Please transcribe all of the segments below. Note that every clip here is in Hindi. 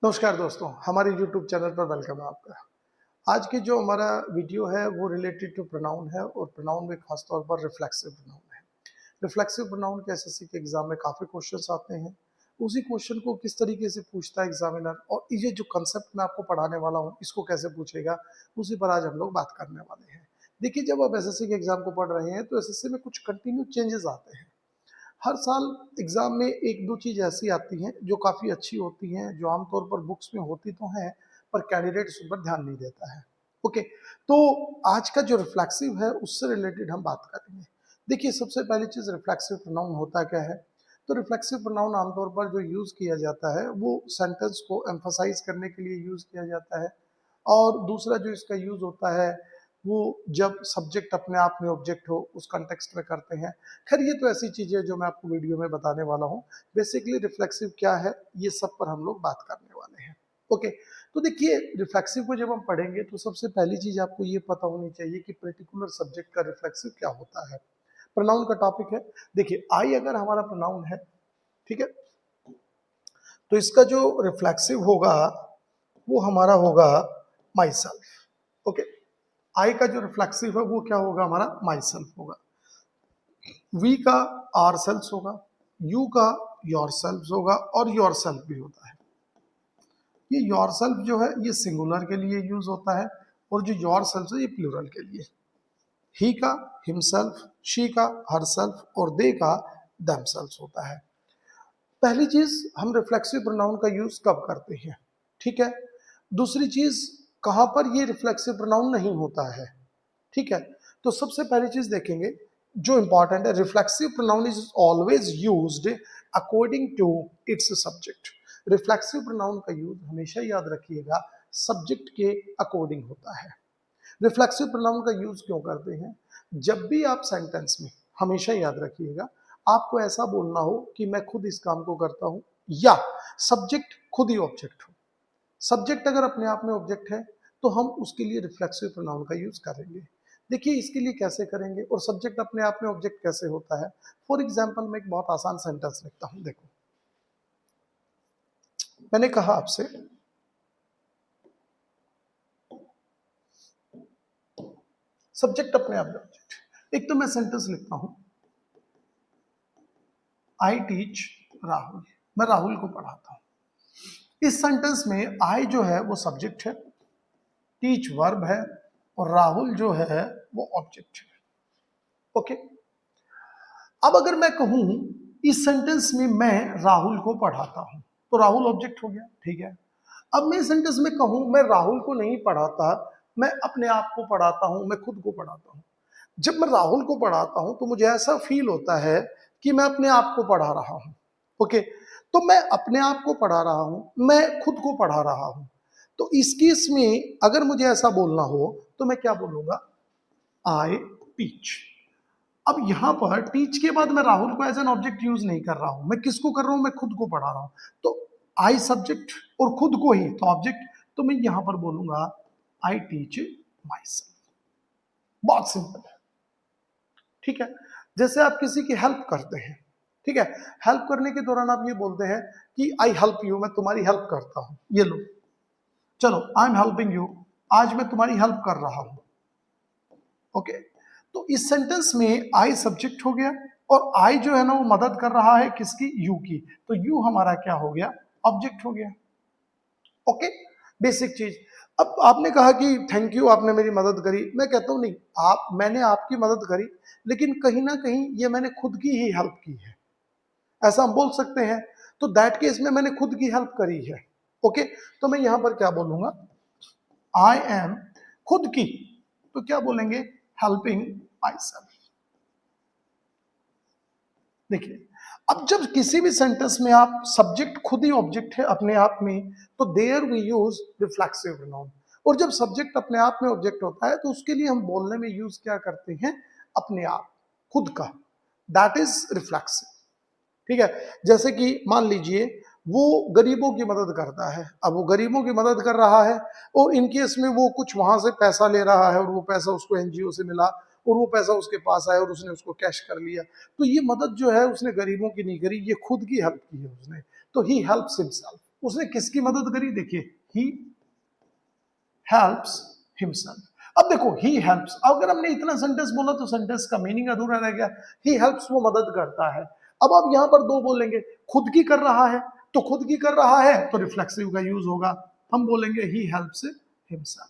नमस्कार दोस्तों, हमारे YouTube चैनल पर वेलकम है आपका। आज की जो हमारा वीडियो है वो रिलेटेड टू प्रोनाउन है और प्रोनाउन में खास तौर पर रिफ्लेक्सिव प्रोनाउन है। रिफ्लेक्सिव प्रोनाउन के एसएससी के एग्जाम में काफ़ी क्वेश्चंस आते हैं। उसी क्वेश्चन को किस तरीके से पूछता है एग्जामिनर और ये जो कंसेप्ट मैं आपको पढ़ाने वाला हूँ इसको कैसे पूछेगा, उसी पर आज हम लोग बात करने वाले हैं। देखिए, जब आप एसएससी के एग्जाम को पढ़ रहे हैं तो एसएससी में कुछ कंटिन्यू चेंजेस आते हैं। हर साल एग्जाम में एक दो चीज ऐसी आती हैं जो काफी अच्छी होती हैं, जो आमतौर पर बुक्स में होती तो हैं पर कैंडिडेट उस पर ध्यान नहीं देता है। ओके, तो आज का जो रिफ्लेक्सिव है उससे रिलेटेड हम बात करेंगे। देखिए, सबसे पहली चीज रिफ्लेक्सिव प्रोनाउन होता क्या है। तो रिफ्लेक्सिव प्रोनाउन आमतौर पर जो यूज किया जाता है वो सेंटेंस को एम्फसाइज करने के लिए यूज किया जाता है। और दूसरा जो इसका यूज होता है वो जब सब्जेक्ट अपने आप में ऑब्जेक्ट हो उस कंटेक्स्ट में करते हैं। खैर, ये तो ऐसी चीजें जो मैं आपको वीडियो में बताने वाला हूँ। बेसिकली रिफ्लेक्सिव क्या है ये सब पर हम लोग बात करने वाले हैं। ओके, तो देखिए, रिफ्लेक्सिव को जब हम पढ़ेंगे तो सबसे पहली चीज आपको ये पता होनी चाहिए कि पर्टिकुलर सब्जेक्ट का रिफ्लेक्सिव क्या होता है। प्रोनाउन का टॉपिक है। देखिए, आई अगर हमारा प्रोनाउन है, ठीक है, तो इसका जो रिफ्लेक्सिव होगा वो हमारा होगा माई सेल्फ। ओके, आई का जो रिफ्लेक्सिव है वो क्या होगा, हमारा माई सेल्फ होगा। वी का आर सेल्फ होगा, यू का योर सेल्फ होगा और योर सेल्फ भी होता है। ये योर सेल्फ जो है ये सिंगुलर के लिए यूज होता है और जो योर सेल्फ है ये प्लूरल के लिए। ही का हिमसेल्फ, शी का हर सेल्फ और दे का देम सेल्फ होता है। पहली चीज, हम रिफ्लेक्सिव प्रोनाउन का यूज कब करते हैं, ठीक है। दूसरी चीज, कहां पर ये रिफ्लेक्सिव प्रोनाउन नहीं होता है, ठीक है। तो सबसे पहली चीज देखेंगे जो इंपॉर्टेंट है, reflexive pronoun is always used according to its subject. Reflexive pronoun का यूज हमेशा याद रखिएगा सब्जेक्ट के अकॉर्डिंग होता है। रिफ्लेक्सिव प्रोनाउन का यूज क्यों करते हैं, जब भी आप सेंटेंस में, हमेशा याद रखिएगा, आपको ऐसा बोलना हो कि मैं खुद इस काम को करता हूं या सब्जेक्ट खुद ही ऑब्जेक्ट हो। सब्जेक्ट अगर अपने आप में ऑब्जेक्ट है तो हम उसके लिए रिफ्लेक्सिव प्रोनाउन का यूज करेंगे। देखिए, इसके लिए कैसे करेंगे और सब्जेक्ट अपने आप में ऑब्जेक्ट कैसे होता है। फॉर एग्जाम्पल, मैं एक बहुत आसान सेंटेंस लिखता हूं। देखो, मैंने कहा आपसे सब्जेक्ट अपने आप में ऑब्जेक्ट। एक तो मैं सेंटेंस लिखता हूं, आई टीच राहुल, मैं राहुल को पढ़ाता हूं। इस सेंटेंस में आई जो है वो सब्जेक्ट है, टीच वर्ब है और राहुल जो है वो ऑब्जेक्ट है। ओके, अब अगर मैं कहूं इस सेंटेंस में मैं राहुल को पढ़ाता हूं तो राहुल ऑब्जेक्ट हो गया, ठीक है। अब मैं इस सेंटेंस में कहूं मैं राहुल को नहीं पढ़ाता, मैं अपने आप को पढ़ाता हूं, मैं खुद को पढ़ाता हूं। जब मैं राहुल को पढ़ाता हूं तो मुझे ऐसा फील होता है कि मैं अपने आप को पढ़ा रहा हूं। ओके, तो मैं अपने आप को पढ़ा रहा हूं, मैं खुद को पढ़ा रहा हूं। तो इस केस में अगर मुझे ऐसा बोलना हो तो मैं क्या बोलूंगा, आई टीच। अब यहां पर टीच के बाद मैं राहुल को एज एन ऑब्जेक्ट यूज नहीं कर रहा हूं, मैं किसको कर रहा हूं, मैं खुद को पढ़ा रहा हूं। तो आई सब्जेक्ट और खुद को ही तो ऑब्जेक्ट, तो मैं यहां पर बोलूंगा आई टीच माई सेल्फ। बहुत सिंपल है, ठीक है। जैसे आप किसी की हेल्प करते हैं, ठीक है, हेल्प करने के दौरान आप ये बोलते हैं कि आई हेल्प यू, मैं तुम्हारी हेल्प करता हूं, ये लो, चलो आई एम हेल्पिंग यू, आज मैं तुम्हारी हेल्प कर रहा हूं। ओके, तो इस सेंटेंस में आई सब्जेक्ट हो गया और आई जो है ना वो मदद कर रहा है किसकी, यू की, तो यू हमारा क्या हो गया, ऑब्जेक्ट हो गया। ओके, बेसिक चीज। अब आपने कहा कि थैंक यू, आपने मेरी मदद करी। मैं कहता हूं नहीं, मैंने आपकी मदद करी लेकिन कहीं ना कहीं ये मैंने खुद की ही हेल्प की है, ऐसा हम बोल सकते हैं। तो दैट केस में मैंने खुद की हेल्प करी है। ओके, तो मैं यहां पर क्या बोलूंगा, आई एम खुद की, तो क्या बोलेंगे, हेल्पिंग माई सेल्फ। देखिए, अब जब किसी भी सेंटेंस में आप सब्जेक्ट खुद ही ऑब्जेक्ट है अपने आप में, तो there we use reflexive pronoun. और जब सब्जेक्ट अपने आप में ऑब्जेक्ट होता है तो उसके लिए हम बोलने में यूज क्या करते हैं, अपने आप, खुद का, दैट इज रिफ्लेक्सिव, ठीक है। जैसे कि मान लीजिए वो गरीबों की मदद करता है, अब वो गरीबों की मदद कर रहा है और इन केस में वो कुछ वहां से पैसा ले रहा है और वो पैसा उसको एनजीओ से मिला और वो पैसा उसके पास आया और उसने उसको कैश कर लिया, तो ये मदद जो है उसने गरीबों की नहीं करी, ये खुद की हेल्प की है उसने, तो ही हेल्प्स हिमसेल्फ। उसने किसकी मदद करी? देखिए, ही हेल्प्स हिमसेल्फ। अब देखो, ही हेल्प्स, अगर हमने इतना सेंटेंस बोला तो सेंटेंस का मीनिंग अधूरा रह गया। ही हेल्प्स, वो मदद करता है। अब आप यहां पर दो बोलेंगे, खुद की कर रहा है, तो खुद की कर रहा है तो रिफ्लेक्सिव का यूज होगा, हम बोलेंगे he helps himself.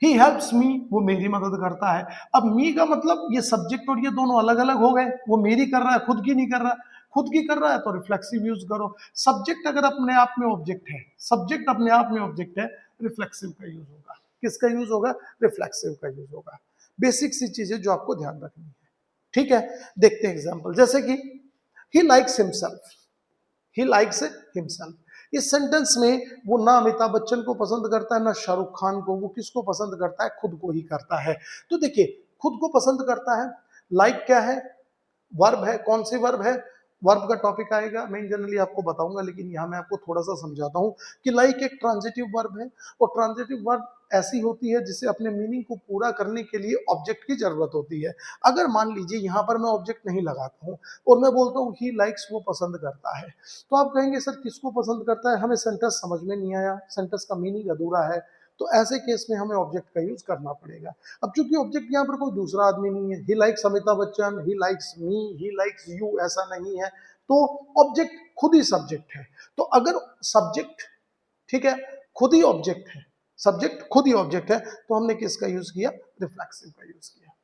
He helps me, वो मेरी मदद करता है। अब मी का मतलब ये सब्जेक्ट और ये दोनों अलग अलग हो गए, वो मेरी कर रहा है, खुद की नहीं कर रहा। खुद की कर रहा है तो रिफ्लेक्सिव यूज करो। सब्जेक्ट अगर अपने आप में ऑब्जेक्ट है, सब्जेक्ट अपने आप में ऑब्जेक्ट है, रिफ्लेक्सिव का यूज होगा। किसका यूज होगा? रिफ्लेक्सिव का यूज होगा। बेसिक सी चीजें जो आपको ध्यान रखनी है, ठीक है। देखते हैं एग्जाम्पल, जैसे कि he likes himself, he likes himself. इस सेंटेंस में वो ना अमिताभ बच्चन को पसंद करता है ना शाहरुख खान को, वो किसको पसंद करता है? खुद को ही करता है। तो देखिए, खुद को पसंद करता है, लाइक क्या है? वर्ब है। कौन सी वर्ब है? वर्ब का टॉपिक आएगा, मैं जनरली आपको बताऊंगा, लेकिन यहां मैं आपको थोड़ा सा समझाता हूं कि लाइक एक ट्रांजिटिव वर्ब है, और ट्रांजिटिव वर्ब ऐसी होती है जिसे अपने मीनिंग को पूरा करने के लिए ऑब्जेक्ट की जरूरत होती है। अगर मान लीजिए यहां पर मैं ऑब्जेक्ट नहीं लगाता हूं और मैं बोलता हूं ही लाइक्स, वो पसंद करता है, तो आप कहेंगे सर किसको पसंद करता है? हमें सेंटेंस समझ में नहीं आया, सेंटेंस का मीनिंग अधूरा है। तो ऐसे केस में हमें ऑब्जेक्ट का यूज करना पड़ेगा। अब चूंकि ऑब्जेक्ट यहाँ पर कोई दूसरा आदमी नहीं है, he likes Amitabh Bachchan, he likes me, he likes you, ऐसा नहीं है, तो ऑब्जेक्ट खुद ही सब्जेक्ट है। तो अगर सब्जेक्ट, ठीक है, खुद ही ऑब्जेक्ट है, सब्जेक्ट खुद ही ऑब्जेक्ट है, तो हमने किसका यूज किया? रिफ्लेक्सिव का यूज किया।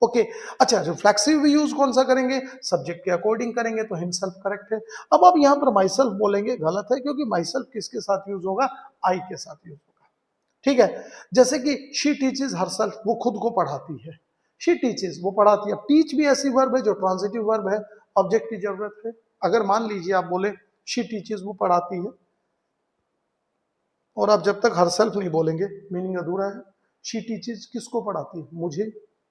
ओके, अच्छा, रिफ्लेक्सिव यूज कौन सा करेंगे? सब्जेक्ट के अकॉर्डिंग करेंगे, तो हिमसेल्फ करेक्ट है। अब आप यहां पर माई सेल्फ बोलेंगे, गलत है, क्योंकि माई सेल्फ किसके साथ यूज होगा? आई के साथ यूज होगा, ठीक है। जैसे कि शी टीचेज हरसेल्फ, वो खुद को पढ़ाती है। शी टीचेज, वो पढ़ाती है। अब टीच भी ऐसी वर्ब है जो ट्रांजिटिव वर्ब है, ऑब्जेक्ट की जरूरत है। अगर मान लीजिए आप बोले शी टीचेज, वो पढ़ाती है, और आप जब तक हरसेल्फ नहीं बोलेंगे मीनिंग अधूरा है। शी टीचेज किसको पढ़ाती है? मुझे,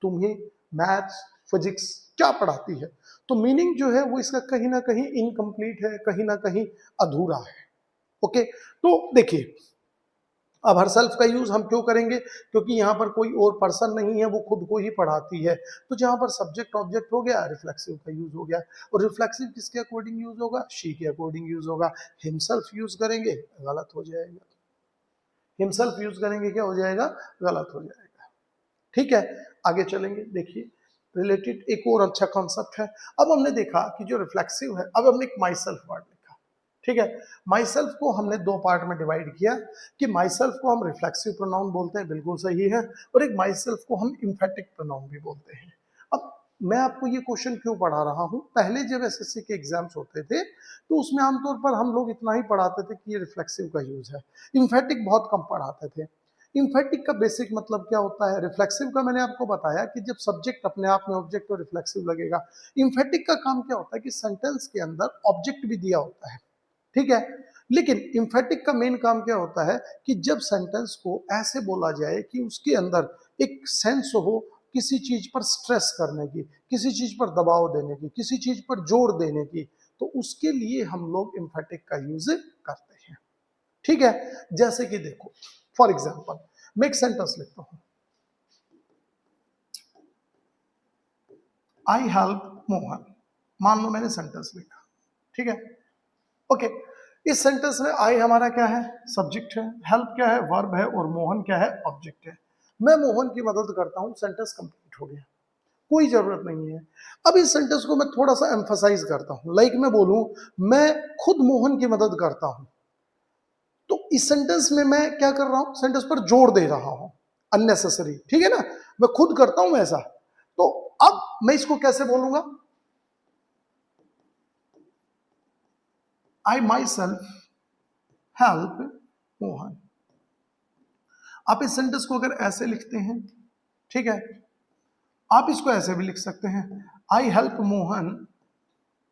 तुम्हें, मैथ्स, फिजिक्स, क्या पढ़ाती है? तो मीनिंग जो है वो इसका कहीं ना कहीं इनकम्प्लीट है, कहीं ना कहीं अधूरा है। ओके, तो देखिए, अब हर सेल्फ का यूज हम क्यों करेंगे? क्योंकि यहाँ पर कोई और पर्सन नहीं है, वो खुद को ही पढ़ाती है। तो जहां पर सब्जेक्ट ऑब्जेक्ट हो गया, रिफ्लेक्सिव का यूज हो गया। और रिफ्लेक्सिव किसके अकॉर्डिंग यूज होगा? शी के अकॉर्डिंग यूज होगा। हिमसेल्फ यूज करेंगे, गलत हो जाएगा। हिमसेल्फ यूज करेंगे, क्या हो जाएगा? गलत हो जाएगा। ठीक है, आगे चलेंगे। देखिए, रिलेटेड एक और अच्छा कॉन्सेप्ट है। अब हमने देखा कि जो रिफ्लेक्सिव है, अब हमने एक माई सेल्फ वर्ड लिखा, ठीक है। माई सेल्फ को हमने दो पार्ट में डिवाइड किया कि माई सेल्फ को हम रिफ्लेक्सिव प्रोनाउन बोलते हैं, बिल्कुल सही है, और एक माई सेल्फ को हम इम्फेटिक प्रोनाउन भी बोलते हैं। अब मैं आपको ये क्वेश्चन क्यों पढ़ा रहा हूं? पहले जब एसएससी के एग्जाम्स होते थे तो उसमें आमतौर पर हम लोग इतना ही पढ़ाते थे कि ये रिफ्लेक्सिव का यूज है, इम्फेटिक बहुत कम पढ़ाते थे। इम्फेटिक का बेसिक मतलब क्या होता है? रिफ्लेक्सिव का मैंने आपको बताया कि जब सब्जेक्ट अपने आप में ऑब्जेक्ट और रिफ्लेक्सिव लगेगा। इम्फेटिक का काम क्या होता है कि सेंटेंस के अंदर ऑब्जेक्ट भी दिया होता है, ठीक है, लेकिन इम्फेटिक का मेन काम क्या होता है कि जब सेंटेंस को ऐसे बोला जाए कि उसके अंदर एक सेंस हो किसी चीज पर स्ट्रेस करने की, किसी चीज पर दबाव देने की, किसी चीज पर जोर देने की, तो उसके लिए हम लोग इम्फेटिक का यूज करते हैं, ठीक है। जैसे कि देखो, फॉर एग्जाम्पल मैं एक सेंटेंस लिखता हूं, आई हेल्प मोहन। मान लो मैंने सेंटेंस लिखा, ठीक है, ओके। इस सेंटेंस में आई हमारा क्या है? सब्जेक्ट है, हेल्प क्या है? वर्ब है, और मोहन क्या है? ऑब्जेक्ट है। मैं मोहन की मदद करता हूं, सेंटेंस कंप्लीट हो गया, कोई जरूरत नहीं है। अब इस सेंटेंस को मैं थोड़ा सा एम्फसाइज करता हूं, लाइक मैं बोलूं मैं खुद मोहन की मदद करता हूं, तो इस सेंटेंस में मैं क्या कर रहा हूं? सेंटेंस पर जोर दे रहा हूं, अननेसेसरी, ठीक है ना, मैं खुद करता हूं ऐसा। तो अब मैं इसको कैसे बोलूंगा? आई माई सेल्फ हेल्प मोहन। आप इस सेंटेंस को अगर ऐसे लिखते हैं, ठीक है, आप इसको ऐसे भी लिख सकते हैं, I help Mohan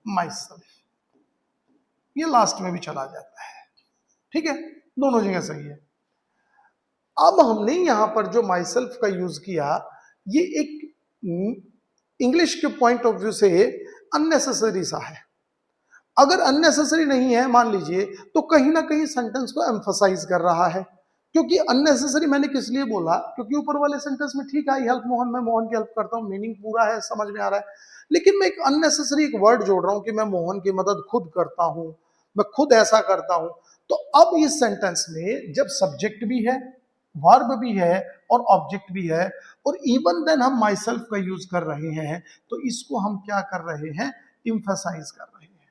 my self, ये लास्ट में भी चला जाता है, ठीक है, दोनों जगह सही है। अब हमने यहां पर जो माई सेल्फ का यूज किया, ये एक इंग्लिश के पॉइंट ऑफ व्यू से अननेसेसरी सा है। अगर अननेसेसरी नहीं है मान लीजिए, तो कहीं ना कहीं सेंटेंस को एम्फसाइज कर रहा है। क्योंकि अननेसेसरी मैंने किस लिए बोला? क्योंकि ऊपर वाले सेंटेंस में ठीक है, आई हेल्प मोहन, मैं मोहन की हेल्प करता हूं, मीनिंग पूरा है, समझ में आ रहा है, लेकिन मैं एक अननेसेसरी एक वर्ड जोड़ रहा हूं कि मैं मोहन की मदद खुद करता हूं, मैं खुद ऐसा करता हूं। तो अब इस सेंटेंस में जब सब्जेक्ट भी है, वर्ब भी है और ऑब्जेक्ट भी है और इवन देन हम माई सेल्फ का यूज कर रहे हैं, तो इसको हम क्या कर रहे हैं, इम्फेसाइज कर रहे हैं,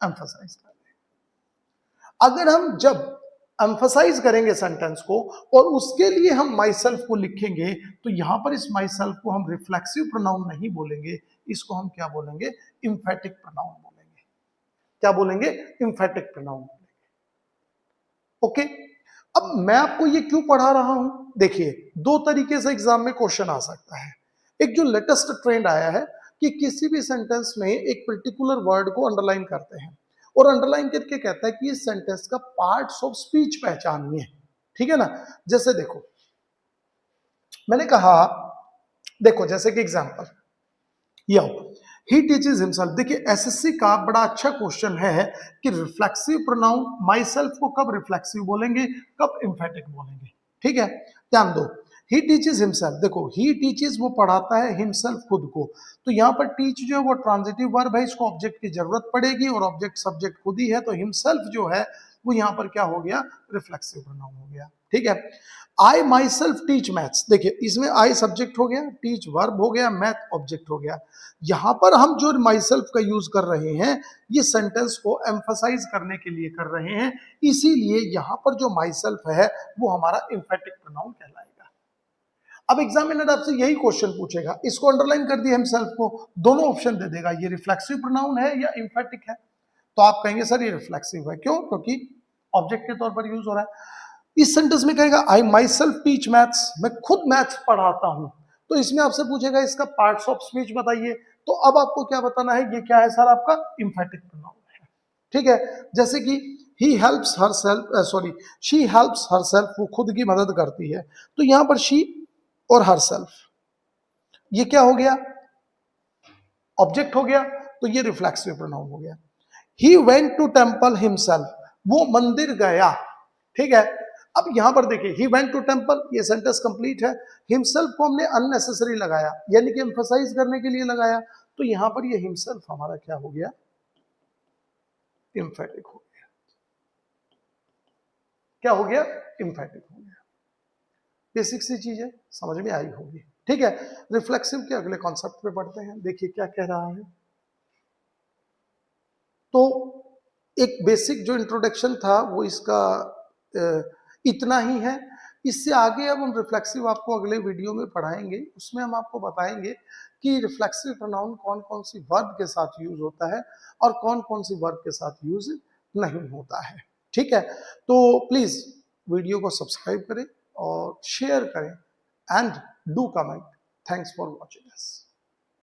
एम्फेसाइज कर रहे हैं। अगर हम जब एम्फेसाइज करेंगे सेंटेंस को और उसके लिए हम माई सेल्फ को लिखेंगे, तो यहां पर इस माई सेल्फ को हम रिफ्लेक्सिव प्रोनाउन नहीं बोलेंगे, इसको हम क्या बोलेंगे, इम्फेटिक प्रोनाउन बोलेंगे। क्या बोलेंगे, इम्फेटिक प्रोनाउन बोलेंगे। ओके, अब मैं आपको ये क्यों पढ़ा रहा हूं, देखिए दो तरीके से एग्जाम में क्वेश्चन आ सकता है। एक जो लेटेस्ट ट्रेंड आया है कि किसी भी सेंटेंस में एक पर्टिकुलर वर्ड को अंडरलाइन करते हैं और अंडरलाइन करके कहता है कि इस सेंटेंस का पार्ट्स ऑफ स्पीच पहचानिए, ठीक है ना। जैसे देखो, मैंने कहा, देखो जैसे कि example, yo he teaches himself. देखिए एसएससी का बड़ा अच्छा क्वेश्चन है कि रिफ्लेक्सिव प्रोनाउन माई सेल्फ को कब रिफ्लेक्सिव बोलेंगे, कब एम्फेटिक बोलेंगे, ठीक है। ध्यान दो, ही टीचेस हिमसेल्फ, देखो ही टीचेस वो पढ़ाता है, हिमसेल्फ खुद को, तो यहाँ पर टीच जो है वो ट्रांजिटिव वर्ब है, इसको ऑब्जेक्ट की जरूरत पड़ेगी और ऑब्जेक्ट सब्जेक्ट खुद ही है, तो हिमसेल्फ जो है वो यहाँ पर क्या हो गया, रिफ्लेक्सिव प्रोनाउन हो गया, ठीक है। आई माई सेल्फ टीच मैथ्स, देखिए इसमें आई सब्जेक्ट हो गया, टीच वर्ब हो गया, मैथ ऑब्जेक्ट हो गया। यहां पर हम जो माई सेल्फ का यूज कर रहे हैं ये सेंटेंस को एम्फसाइज करने के लिए कर रहे हैं, इसीलिए यहां पर जो माई सेल्फ है वो हमारा एम्फेटिक प्रोनाउन कहलाएगा। अब एग्जामिनर आपसे यही क्वेश्चन पूछेगा, इसको अंडरलाइन कर दिया हिमसेल्फ को, दोनों ऑप्शन दे देगा, ये रिफ्लेक्सिव प्रोनाउन है या एम्फेटिक है, तो आप कहेंगे सर ये रिफ्लेक्सिव है, क्यों, क्योंकि ऑब्जेक्ट के तौर पर यूज हो रहा है। इस सेंटेंस में कहेगा आई माई सेल्फ टीच मैथ्स, मैं खुद मैथ्स पढ़ाता हूं, तो इसमें आपसे पूछेगा इसका पार्ट्स ऑफ स्पीच बताइए, तो अब आपको क्या बताना है, ये क्या है सर, आपका एम्फेटिक प्रोनाउन है, ठीक है। जैसे कि he helps her self, sorry she helps her self, वो खुद की मदद करती है, तो यहां पर शी और हर सेल्फ ये क्या हो गया, ऑब्जेक्ट हो गया, तो ये रिफ्लेक्सिव प्रोनाउन हो गया। He went to temple himself, वो मंदिर गया, ठीक है। अब यहां पर देखिए ही वेंट टू टेम्पल, ये सेंटेंस कंप्लीट है, हिमसेल्फ को हमने अननेसेसरी लगाया, यानी कि एम्फसाइज करने के लिए लगाया, तो यहां पर ये हिमसेल्फ हमारा क्या हो गया, एम्फेटिक हो गया। क्या हो गया, एम्फेटिक हो गया। बेसिक सी चीज है, समझ में आई होगी, ठीक है। रिफ्लेक्सिव के अगले कॉन्सेप्ट पे बढ़ते हैं, देखिए क्या कह रहा है। तो एक बेसिक जो इंट्रोडक्शन था वो इसका इतना ही है। इससे आगे अब हम रिफ्लेक्सिव आपको अगले वीडियो में पढ़ाएंगे, उसमें हम आपको बताएंगे कि रिफ्लेक्सिव प्रोनाउन कौन कौन सी वर्ब के साथ यूज होता है और कौन कौन सी वर्ब के साथ यूज नहीं होता है, ठीक है। तो प्लीज वीडियो को सब्सक्राइब करें और शेयर करें and do comment. Thanks for watching us.